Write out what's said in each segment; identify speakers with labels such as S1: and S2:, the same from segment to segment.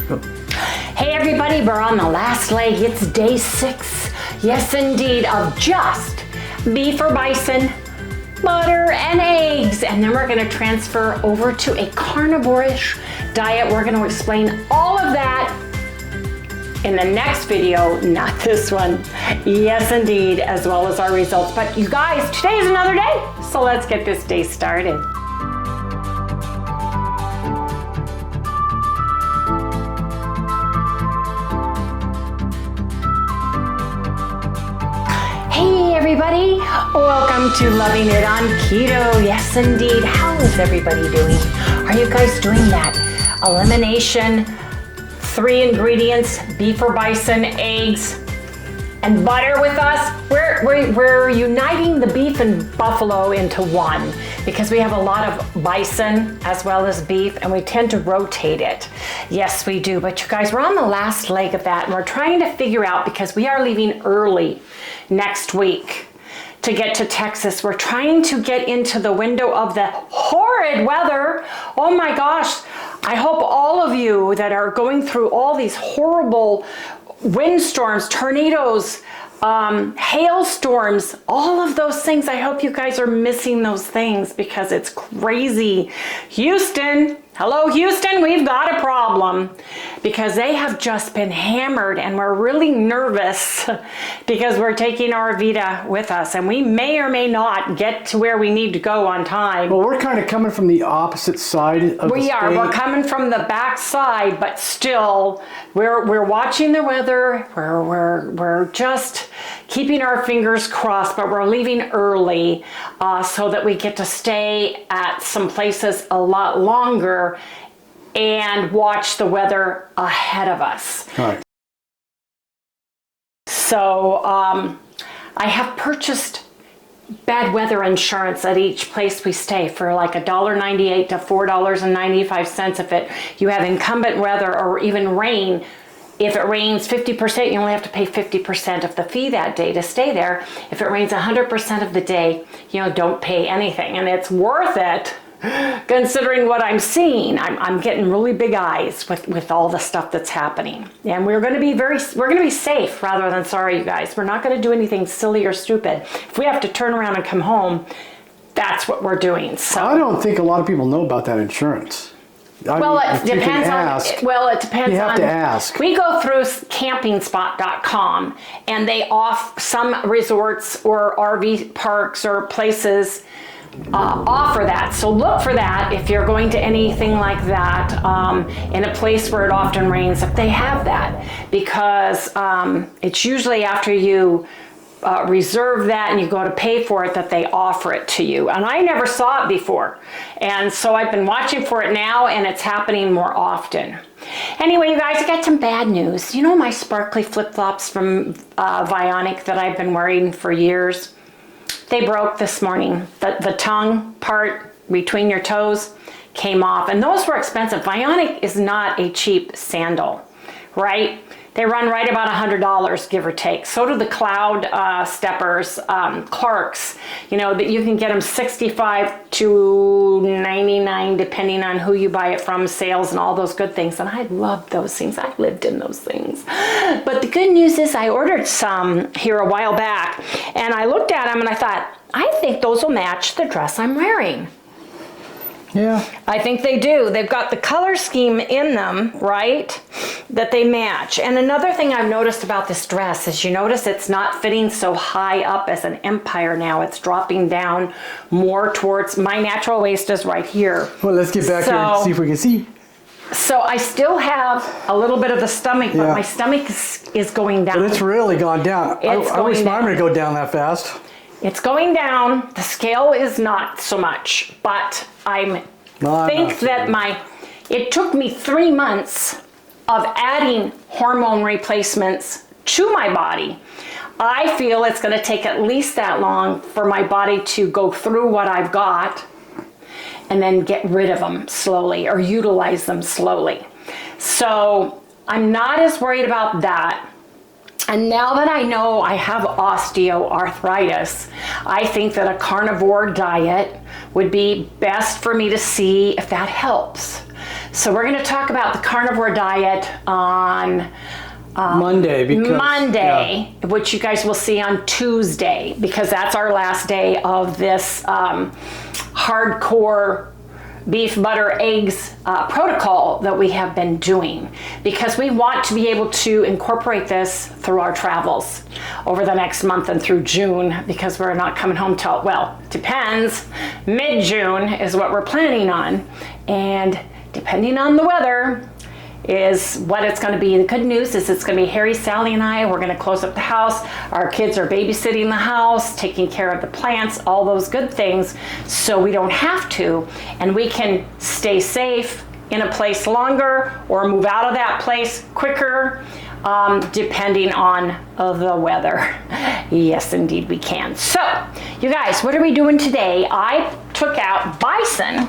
S1: Hey everybody, we're on the last leg. It's day 6, yes indeed, of just beef or bison, butter and eggs. And then we're gonna transfer over to a carnivore-ish diet. We're gonna explain all of that in the next video, not this one. Yes indeed, as well as our results. But you guys, today is another day, so let's get this day started. Hey everybody, welcome to Loving It on Keto. Yes indeed, how is everybody doing? Are you guys doing that elimination, 3 ingredients, beef or bison, eggs, and butter with us? We're uniting the beef and buffalo into one because we have a lot of bison as well as beef, and we tend to rotate it. Yes, we do. But you guys, we're on the last leg of that, and we're trying to figure out, because we are leaving early next week to get to Texas. We're trying to get into the window of the horrid weather. Oh my gosh. I hope all of you that are going through all these horrible windstorms, tornadoes, hailstorms, all of those things, I hope you guys are missing those things because it's crazy. Houston, hello Houston, we've got a problem because they have just been hammered, and we're really nervous because we're taking our Vita with us and we may or may not get to where we need to go on time.
S2: Well, we're kind of coming from the opposite side of the state.
S1: We're coming from the back side, but still we're watching the weather. We're just keeping our fingers crossed, but we're leaving early so that we get to stay at some places a lot longer and watch the weather ahead of us.
S2: All right.
S1: So I have purchased bad weather insurance at each place we stay for like $1.98 to $4.95 if you have inclement weather or even rain. If it rains 50%, you only have to pay 50% of the fee that day to stay there. If it rains 100% of the day, don't pay anything. And it's worth it considering what I'm seeing. I'm getting really big eyes with all the stuff that's happening. And we're gonna be safe rather than sorry, you guys. We're not gonna do anything silly or stupid. If we have to turn around and come home, that's what we're doing. So
S2: I don't think a lot of people know about that insurance.
S1: Well, it depends on.
S2: You have to ask.
S1: We go through campingspot.com, and they some resorts or RV parks or places offer that. So look for that if you're going to anything like that in a place where it often rains, if they have that, because it's usually after you reserve that and you go to pay for it that they offer it to you. And I never saw it before. And so I've been watching for it now, and it's happening more often. Anyway, you guys, I got some bad news. You know my sparkly flip-flops from Vionic that I've been wearing for years? They broke this morning. The tongue part between your toes came off, and those were expensive. Vionic is not a cheap sandal, right? They run right about $100, give or take. So do the Cloud steppers, Clarks. That you can get them $65 to $99, depending on who you buy it from, sales and all those good things. And I love those things. I lived in those things. But the good news is I ordered some here a while back, and I looked at them and I thought, I think those will match the dress I'm wearing.
S2: Yeah.
S1: I think they do. They've got the color scheme in them, right, that they match. And another thing I've noticed about this dress is you notice it's not fitting so high up as an empire now. It's dropping down more towards, my natural waist is right here.
S2: Well, let's get back here and see if we can see.
S1: So I still have a little bit of the stomach, but my stomach is going down.
S2: But it's really gone down. I wish mine would go down that fast.
S1: It's going down. The scale is not so much, but it took me 3 months of adding hormone replacements to my body. I feel it's going to take at least that long for my body to go through what I've got and then get rid of them slowly or utilize them slowly. So I'm not as worried about that. And now that I know I have osteoarthritis, I think that a carnivore diet would be best for me to see if that helps. So we're going to talk about the carnivore diet on
S2: Monday,
S1: which you guys will see on Tuesday, because that's our last day of this hardcore beef, butter, eggs protocol that we have been doing, because we want to be able to incorporate this through our travels over the next month and through June, because we're not coming home till, well, depends, mid-June is what we're planning on, and depending on the weather is what it's going to be. The good news is it's going to be Harry, Sally, and I. We're going to close up the house. Our kids are babysitting the house, taking care of the plants, all those good things, so we don't have to, and we can stay safe in a place longer or move out of that place quicker, depending on the weather. Yes, indeed we can. So, you guys, what are we doing today? I took out bison.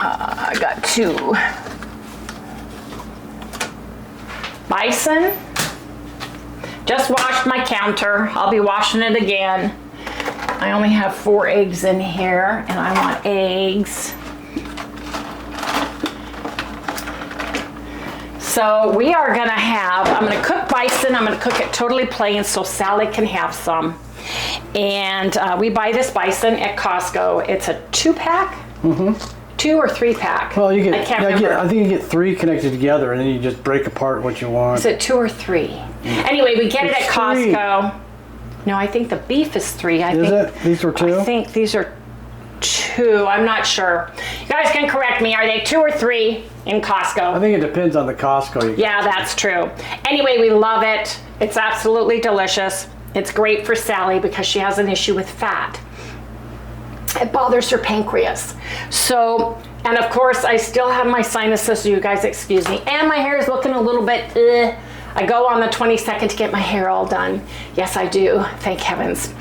S1: I got 2 bison. Just washed my counter. I'll be washing it again. I only have 4 eggs in here, and I want eggs. So we are gonna have, I'm gonna cook bison. I'm gonna cook it totally plain so Sally can have some. And we buy this bison at Costco. It's a 2-pack. 2 or 3-pack?
S2: Well, you get,
S1: I can't remember.
S2: I think you get 3 connected together, and then you just break apart what you want.
S1: Is it 2 or 3? Anyway, we get it at Costco. No, I think the beef is 3.
S2: Is it? These were 2?
S1: I think these are 2. I'm not sure. You guys can correct me. Are they 2 or 3 in Costco?
S2: I think it depends on the Costco you get.
S1: Yeah, that's true. Anyway, we love it. It's absolutely delicious. It's great for Sally because she has an issue with fat. It bothers her pancreas. So, and of course, I still have my sinuses, so you guys excuse me. And my hair is looking a little bit, I go on the 22nd to get my hair all done. Yes, I do. Thank heavens.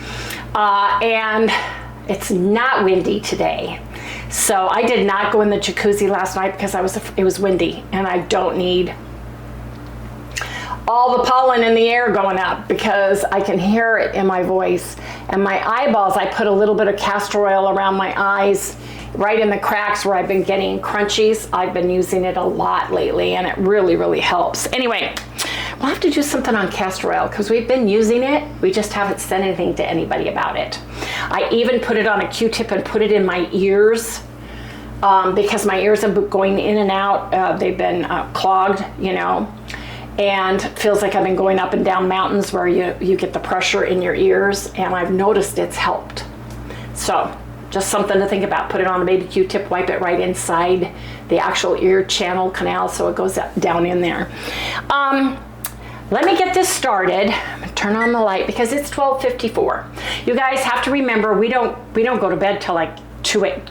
S1: And it's not windy today. So I did not go in the jacuzzi last night because it was windy, and I don't need all the pollen in the air going up because I can hear it in my voice. And my eyeballs, I put a little bit of castor oil around my eyes, right in the cracks where I've been getting crunchies. I've been using it a lot lately, and it really, really helps. Anyway, we'll have to do something on castor oil because we've been using it. We just haven't said anything to anybody about it. I even put it on a Q-tip and put it in my ears because my ears have been going in and out. They've been clogged, you know. And feels like I've been going up and down mountains where you get the pressure in your ears, and I've noticed it's helped. So just something to think about. Put it on a baby Q-tip, wipe it right inside the actual ear channel canal so it goes down in there. Let me get this started. I'm gonna turn on the light because it's 12:54. You guys have to remember we don't go to bed till like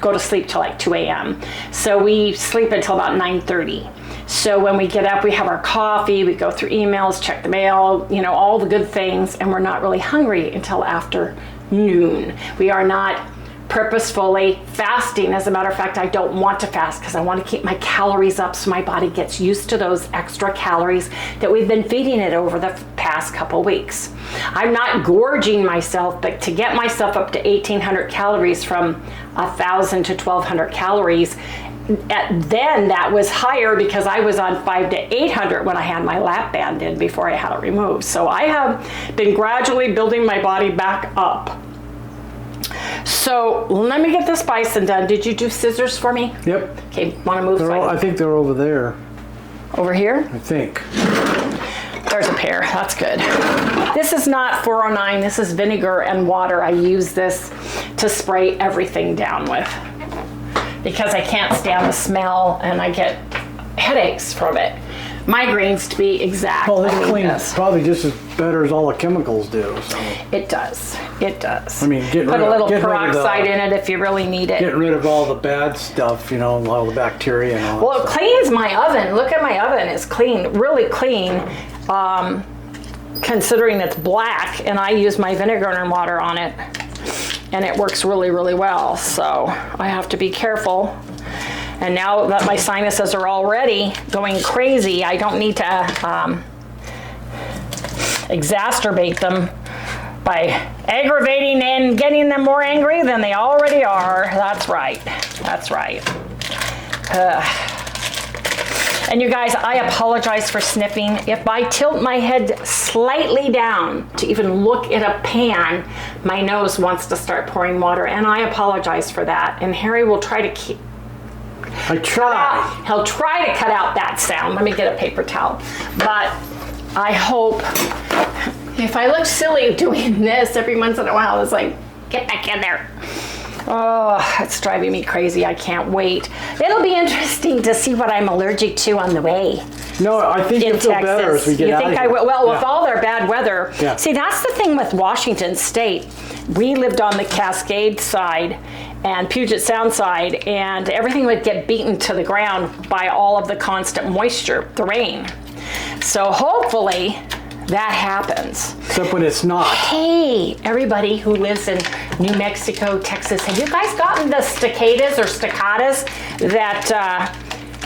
S1: go to sleep till like 2 a.m. So we sleep until about 9:30. So when we get up, we have our coffee, we go through emails, check the mail, you know, all the good things, and we're not really hungry until after noon. We are not purposefully fasting. As a matter of fact, I don't want to fast because I want to keep my calories up so my body gets used to those extra calories that we've been feeding it over the past couple weeks. I'm not gorging myself, but to get myself up to 1,800 calories from 1,000 to 1,200 calories, then that was higher because I was on 500 to 800 when I had my lap band in before I had it removed. So I have been gradually building my body back up. So let me get this bison done. Did you do scissors for me?
S2: Yep.
S1: Okay, want to move?
S2: I think they're over there.
S1: Over here?
S2: I think.
S1: There's a pair. That's good. This is not 409. This is vinegar and water. I use this to spray everything down with because I can't stand the smell and I get headaches from it. Migraines, to be exact.
S2: Well, this cleans probably just as better as all the chemicals do. So.
S1: It does. It does.
S2: I mean,
S1: put a little peroxide in it if you really need it.
S2: Getting rid of all the bad stuff, you know, all the bacteria and all.
S1: Well, it cleans my oven. Look at my oven. It's clean, really clean, considering it's black, and I use my vinegar and water on it, and it works really, really well. So I have to be careful. And now that my sinuses are already going crazy, I don't need to exacerbate them by aggravating and getting them more angry than they already are. That's right. That's right. And you guys, I apologize for sniffing. If I tilt my head slightly down to even look at a pan, my nose wants to start pouring water, and I apologize for that. And Harry will try to keep... He'll try to cut out that sound. Let me get a paper towel. But I hope, if I look silly doing this every once in a while, it's like, get back in there. Oh, it's driving me crazy. I can't wait. It'll be interesting to see what I'm allergic to on the way.
S2: No, I think you'll feel better as we get out of here. You think I will? Well, with all their bad weather. Yeah. See, that's the thing with Washington State. We lived on the Cascade side and Puget Sound side, and everything would get beaten to the ground by all of the constant moisture, the rain. So hopefully that happens. Except when it's not.
S1: Hey, everybody who lives in New Mexico, Texas, have you guys gotten the staccatas or staccatas that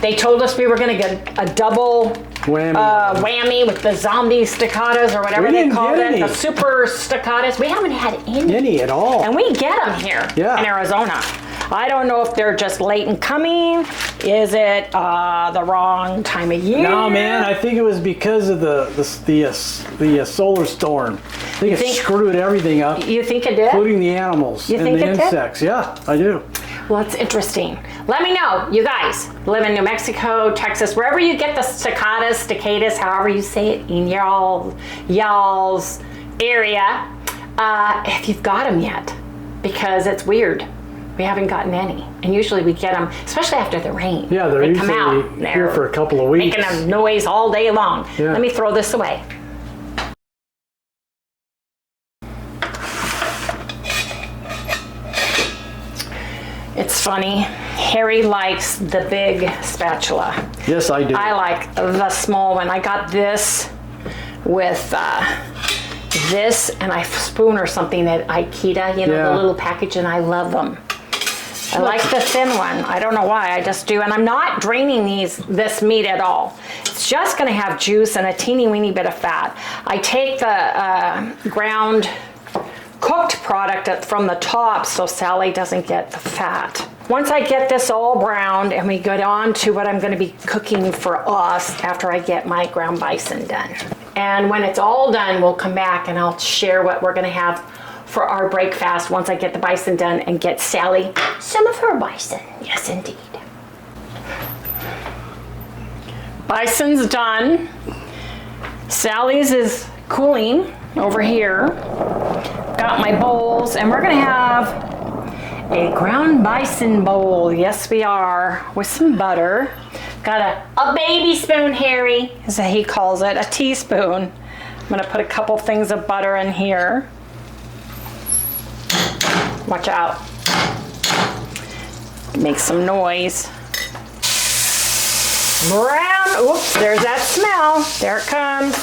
S1: they told us we were going to get a double whammy with the zombie staccatas or whatever they called it, the super staccatas? We haven't had any
S2: at all.
S1: And we get them here in Arizona. I don't know if they're just late in coming. Is it the wrong time of year?
S2: No, man. I think it was because of the solar storm. I think it screwed everything up.
S1: You think it did?
S2: Including the animals and the insects. Yeah, I do.
S1: Well, it's interesting. Let me know, you guys live in New Mexico, Texas, wherever you get the staccatas, however you say it in y'all's area, if you've got them yet, because it's weird. We haven't gotten any, and usually we get them, especially after the rain.
S2: Yeah, they come out here for a couple of weeks,
S1: making a noise all day long. Yeah. Let me throw this away. It's funny. Harry likes the big spatula.
S2: Yes, I do.
S1: I like the small one. I got this with this and a spoon or something at Ikeda, the little package, and I love them. I like the thin one. I don't know why, I just do. And I'm not draining this meat at all. It's just gonna have juice and a teeny weeny bit of fat. I take the ground cooked product from the top so Sally doesn't get the fat. Once I get this all browned and we get on to what I'm gonna be cooking for us after I get my ground bison done. And when it's all done, we'll come back and I'll share what we're gonna have for our break fast once I get the bison done and get Sally some of her bison. Yes, indeed. Bison's done. Sally's is cooling over here. Got my bowls, and we're gonna have a ground bison bowl. Yes, we are, with some butter. Got a baby spoon, Harry, as he calls it, a teaspoon. I'm gonna put a couple things of butter in here. Watch out. Make some noise. Brown, oops, there's that smell. There it comes.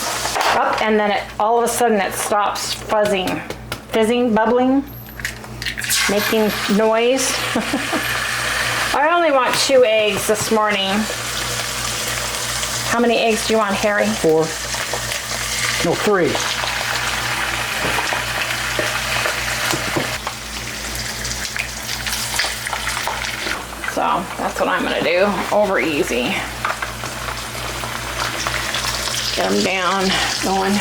S1: Up, and then all of a sudden it stops fizzing, bubbling, making noise. I only want 2 eggs this morning. How many eggs do you want, Harry?
S2: 4. No, 3.
S1: So that's what I'm gonna do, over easy. Get them down, going.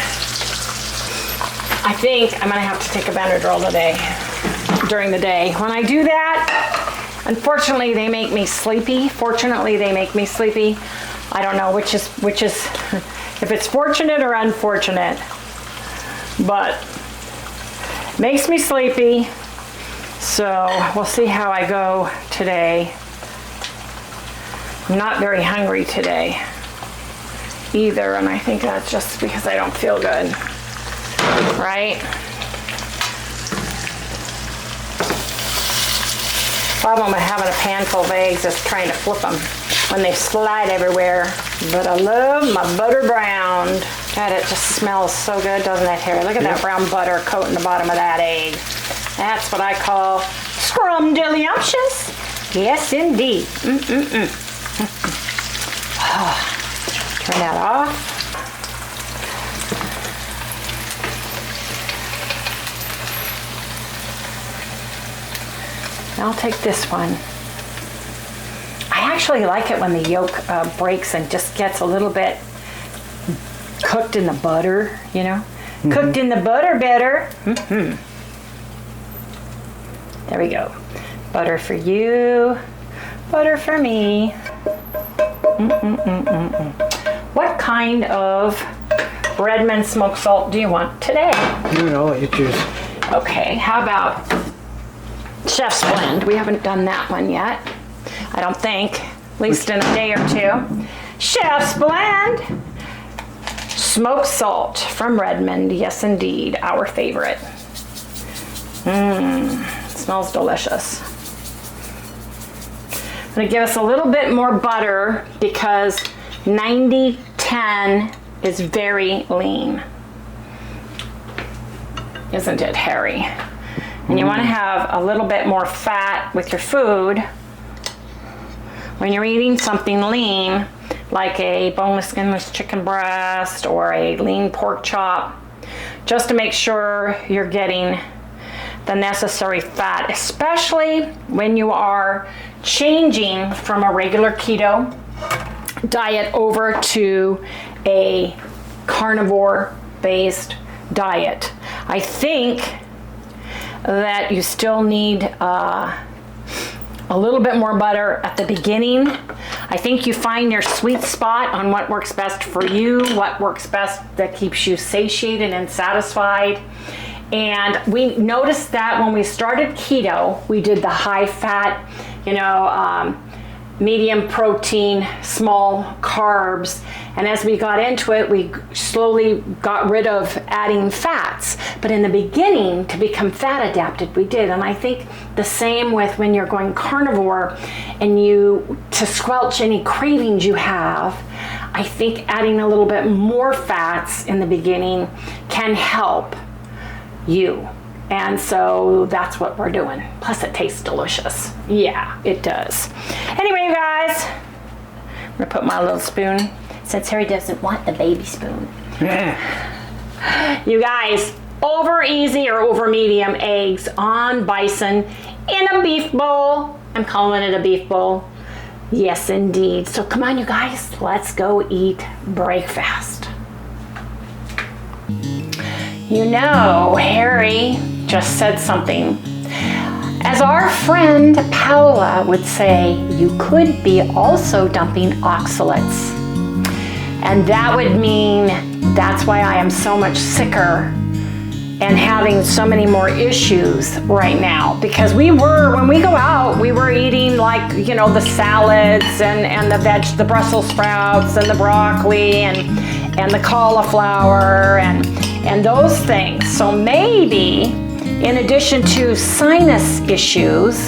S1: I think I'm gonna have to take a Benadryl today, during the day. When I do that, unfortunately they make me sleepy. Fortunately they make me sleepy. I don't know which is, if it's fortunate or unfortunate, but makes me sleepy. So we'll see how I go today. I'm not very hungry today either, and I think that's just because I don't feel good, right? Problem with having a pan full of eggs is trying to flip them when they slide everywhere. But I love my butter browned. God, it just smells so good, doesn't it, Harry? Look at that brown butter coating the bottom of that egg. That's what I call scrumdiddlyumptious. Yes, indeed. Turn that off. I'll take this one. I actually like it when the yolk breaks and just gets a little bit cooked in the butter, you know? Cooked in the butter better. There we go. Butter for you, butter for me. What kind of Redmond smoked salt do you want today?
S2: You know, you choose.
S1: Okay, how about Chef's Blend? We haven't done that one yet, I don't think, at least in a day or two. Chef's Blend. Smoked salt from Redmond, yes indeed, our favorite. Smells delicious. I'm gonna give us a little bit more butter because 90-10 is very lean. Isn't it, Harry? And you wanna have a little bit more fat with your food. When you're eating something lean, like a boneless, skinless chicken breast or a lean pork chop, just to make sure you're getting the necessary fat, especially when you are changing from a regular keto diet over to a carnivore-based diet. I think that you still need a little bit more butter at the beginning. I think you find your sweet spot on what works best for you, what works best that keeps you satiated and satisfied. And we noticed that when we started keto, we did the high fat, you know, medium protein, small carbs. And as we got into it, we slowly got rid of adding fats. But in the beginning, to become fat adapted, we did. And I think the same with when you're going carnivore and to squelch any cravings you have, I think adding a little bit more fats in the beginning can help you. And so that's what we're doing. Plus it tastes delicious. Yeah, it does. Anyway, you guys, I'm gonna put my little spoon, since Harry doesn't want the baby spoon. You guys, over easy or over medium eggs on bison in a beef bowl. I'm calling it a beef bowl. Yes, indeed. So come on, you guys, let's go eat breakfast. You know, Harry just said something. As our friend Paula would say, you could be also dumping oxalates. And that would mean that's why I am so much sicker and having so many more issues right now. Because when we go out, we were eating like, you know, the salads and the Brussels sprouts and the broccoli and the cauliflower and those things. So maybe, in addition to sinus issues,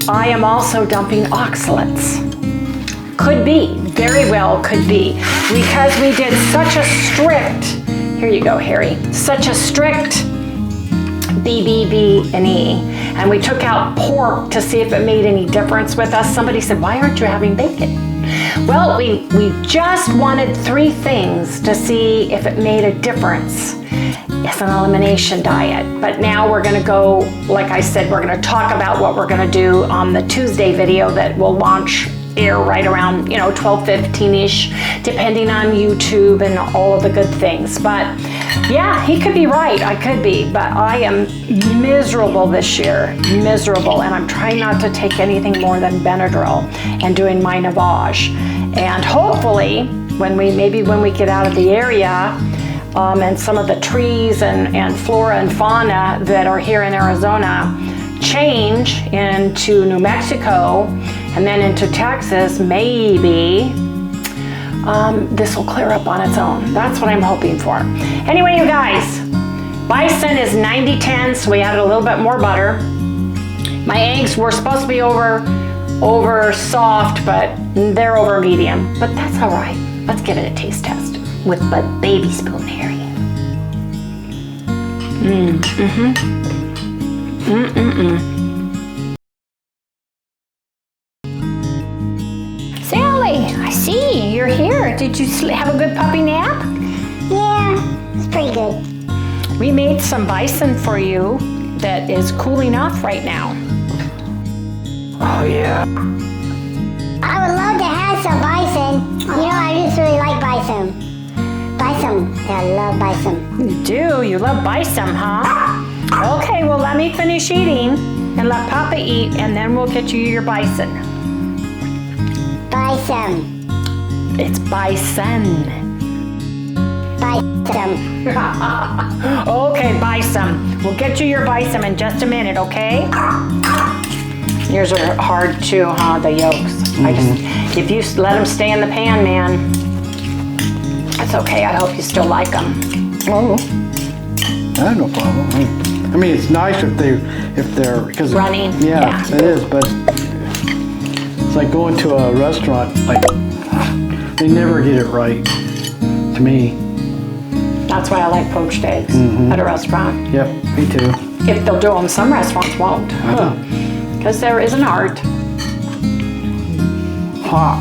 S1: I am also dumping oxalates. Could be, very well could be, because we did such a strict, here you go, Harry, such a strict Bbbe, and we took out pork to see if it made any difference with us. Somebody said, why aren't you having bacon? Well, we just wanted 3 things to see if it made a difference. It's an elimination diet, but now we're gonna go, like I said, we're gonna talk about what we're gonna do on the Tuesday video that will air right around, 12:15-ish, depending on YouTube and all of the good things. But yeah, he could be right, I could be, but I am miserable this year, miserable, and I'm trying not to take anything more than Benadryl and doing my Navage. And hopefully, when we get out of the area, and some of the trees and flora and fauna that are here in Arizona change into New Mexico and then into Texas, maybe this will clear up on its own. That's what I'm hoping for. Anyway, you guys, bison is 90-10, so we added a little bit more butter. My eggs were supposed to be over soft, but they're over medium, but that's all right. Let's give it a taste test with the baby spoon, Harry. Sally, I see you're here. Did you have a good puppy nap?
S3: Yeah, it's pretty good.
S1: We made some bison for you that is cooling off right now.
S2: yeah.
S3: I would love to have some bison. You know, I just really like bison. Bison. Yeah, I love bison.
S2: You do? You love bison, huh? Okay, well, let me finish eating and let Papa eat, and then we'll get you your bison.
S3: Bison.
S2: It's bison.
S3: Bison.
S2: Okay, bison. We'll get you your bison in just a minute, okay? Yours are hard too, huh? The yolks. If you let them stay in the pan, man, it's okay. I hope you still like them.
S4: Oh, I have no problem. I mean, it's nice if they're because
S2: running.
S4: Yeah, it is. But it's like going to a restaurant. Like they never get it right. To me.
S2: That's why I like poached eggs at a restaurant.
S4: Yep, me too.
S2: If they'll do them, some restaurants won't. Because there is an art.
S4: Hot.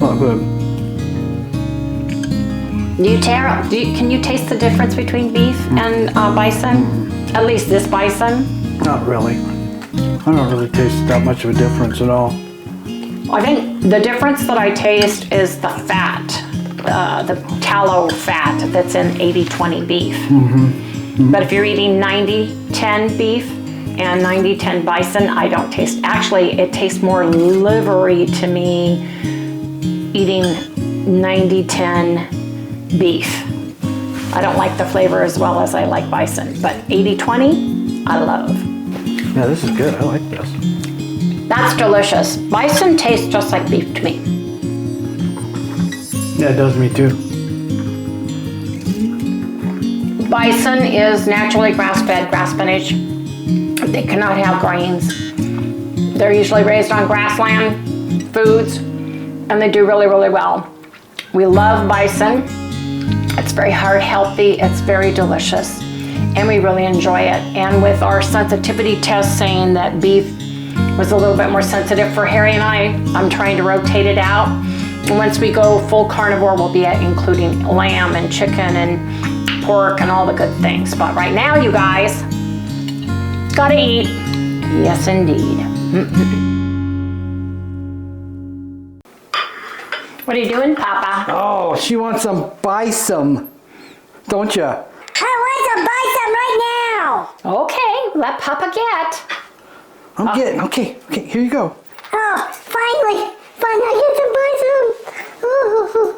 S4: Not good.
S2: Can you taste the difference between beef and bison? At least this bison?
S4: Not really. I don't really taste that much of a difference at all.
S2: I think the difference that I taste is the fat, the tallow fat that's in 80-20 beef. But if you're eating 90-10 beef and 90-10 bison, I don't taste. Actually, it tastes more livery to me eating 90-10 beef. I don't like the flavor as well as I like bison, but 80-20, I love.
S4: Yeah, this is good. I like this.
S2: That's delicious. Bison tastes just like beef to me.
S4: Yeah, it does me too.
S2: Bison is naturally grass-fed, grass spinach. They cannot have grains. They're usually raised on grassland foods, and they do really, really well. We love bison. It's very heart healthy. It's very delicious, and we really enjoy it. And with our sensitivity test saying that beef was a little bit more sensitive for Harry and I'm trying to rotate it out. And once we go full carnivore, we'll be including lamb and chicken and pork and all the good things. But right now, you guys, gotta eat. Yes, indeed. What are you doing, Papa?
S4: Oh, she wants some bison, don't ya?
S3: I want some bison right now.
S2: Okay, let Papa get.
S4: I'm getting, okay, here you go.
S3: Oh, finally I get some bison. Ooh.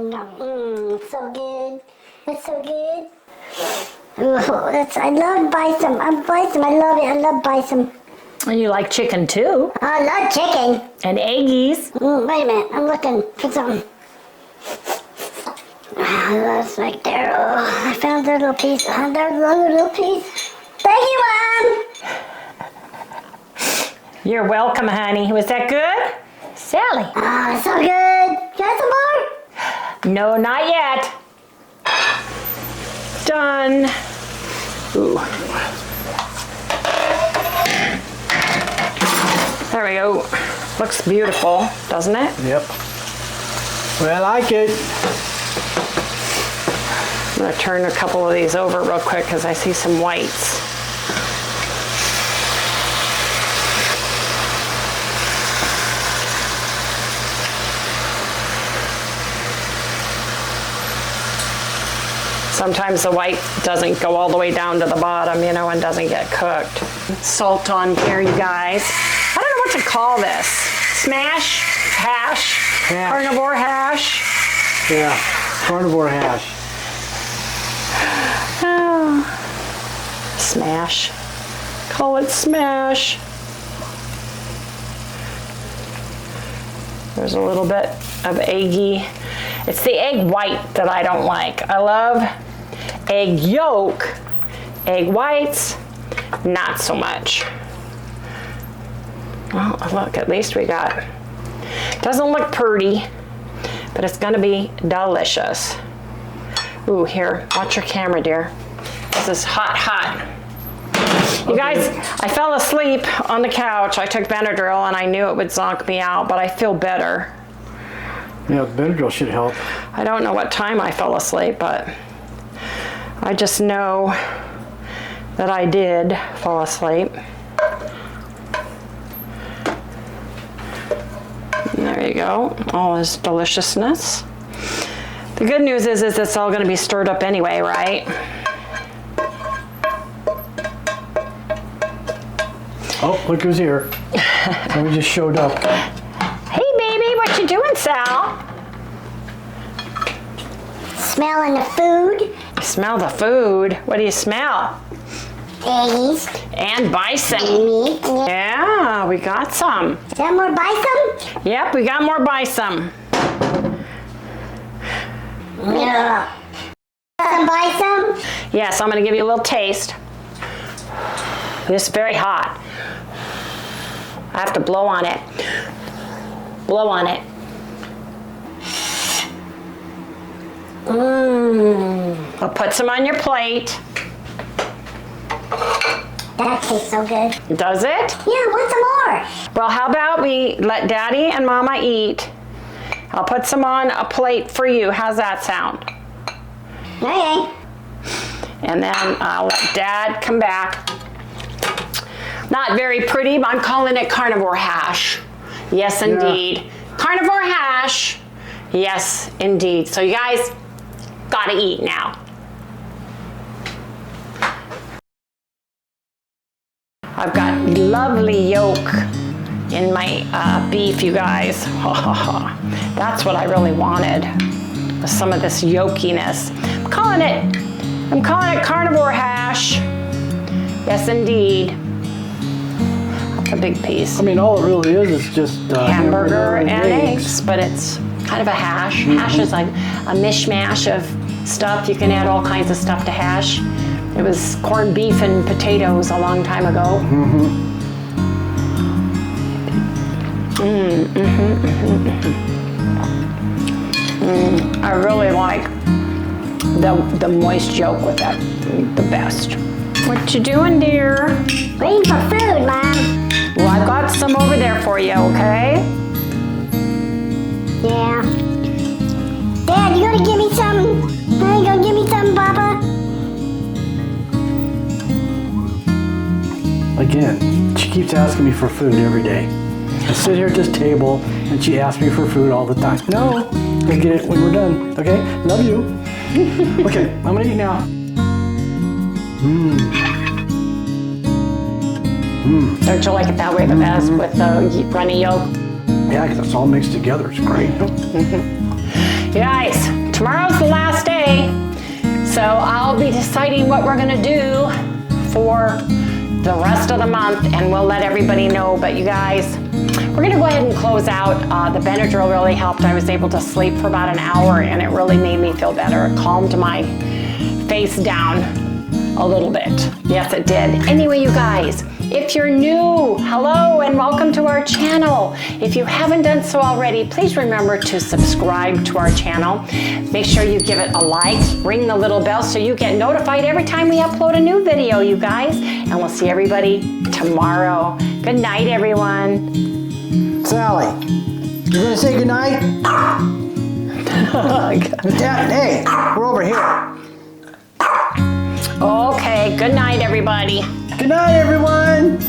S3: No. So good. It's so good. Ooh, I love bison. I love it. I love bison.
S2: And you like chicken too.
S3: I love chicken.
S2: And eggies.
S3: Wait a minute. I'm looking for something. That's right there. Oh, I found their little piece. Their little piece. Thank you, Mom.
S2: You're welcome, honey. Was that good? Sally.
S3: Oh, so good. Got some more?
S2: No, not yet. Done. Ooh. There we go. Looks beautiful, doesn't it?
S4: Yep. Well, I like it.
S2: I'm gonna turn a couple of these over real quick because I see some whites. Sometimes the white doesn't go all the way down to the bottom, you know, and doesn't get cooked. Salt on here, you guys. I don't know what to call this. Smash? Hash? Carnivore hash?
S4: Yeah, carnivore hash.
S2: Oh. Smash. Call it smash. There's a little bit of eggy. It's the egg white that I don't like. I love egg yolk. Egg whites, not so much. Well, look, at least we got, doesn't look pretty, but it's gonna be delicious. Ooh, here, watch your camera, dear. This is hot. You guys, I fell asleep on the couch. I took Benadryl and I knew it would zonk me out, but I feel better.
S4: Yeah, Benadryl should help.
S2: I don't know what time I fell asleep, but I just know that I did fall asleep. And there you go, all this deliciousness. The good news is it's all going to be stirred up anyway, right?
S4: Oh, look who's here. Somebody just showed up.
S2: Hey, baby, what you doing, Sal?
S3: Smelling the food.
S2: Smell the food. What do you smell?
S3: Eggs.
S2: And bison.
S3: Meat.
S2: Yeah, we got some.
S3: Is that more bison?
S2: Yep, we got more bison.
S3: Yeah. Some bison?
S2: Yes, I'm going to give you a little taste. This is very hot. I have to blow on it. Blow on it. Mmm. I'll put some on your plate.
S3: That tastes so good.
S2: Does it?
S3: Yeah, want some more?
S2: Well, how about we let Daddy and Mama eat? I'll put some on a plate for you. How's that sound?
S3: Okay.
S2: And then I'll let Dad come back. Not very pretty, but I'm calling it carnivore hash. Yes, indeed. Yeah. Carnivore hash. Yes, indeed. So you guys gotta eat now. I've got lovely yolk in my beef, you guys. That's what I really wanted, was some of this yolkiness. I'm calling it carnivore hash. Yes, indeed. That's a big piece.
S4: I mean, all it really is just
S2: hamburger and eggs, but it's kind of a hash. Hash is like a mishmash of stuff. You can add all kinds of stuff to hash. It was corned beef and potatoes a long time ago. I really like the moist yolk with that the best. What you doing, dear?
S3: Waiting for food, Mom.
S2: Well, I've got some over there for you, okay?
S3: Yeah. Dad, you gonna give me some? You gonna give me some, Papa?
S4: Again, she keeps asking me for food every day. I sit here at this table and she asks me for food all the time. No, I'll get it when we're done. Okay, love you. Okay, I'm gonna eat now.
S2: Don't you like it that way the best with the runny yolk?
S4: Yeah, because it's all mixed together. It's great.
S2: You guys, tomorrow's the last day, so I'll be deciding what we're gonna do for the rest of the month, and we'll let everybody know. But you guys, we're gonna go ahead and close out. The Benadryl really helped. I was able to sleep for about an hour, and it really made me feel better. It calmed my face down a little bit. Yes, it did. Anyway, you guys, if you're new, hello and welcome to our channel. If you haven't done so already, please remember to subscribe to our channel. Make sure you give it a like, ring the little bell so you get notified every time we upload a new video, you guys. And we'll see everybody tomorrow. Good night, everyone.
S5: Sally, you gonna say goodnight? Dad, hey, we're over here.
S2: Okay, good night, everybody.
S5: Good night, everyone.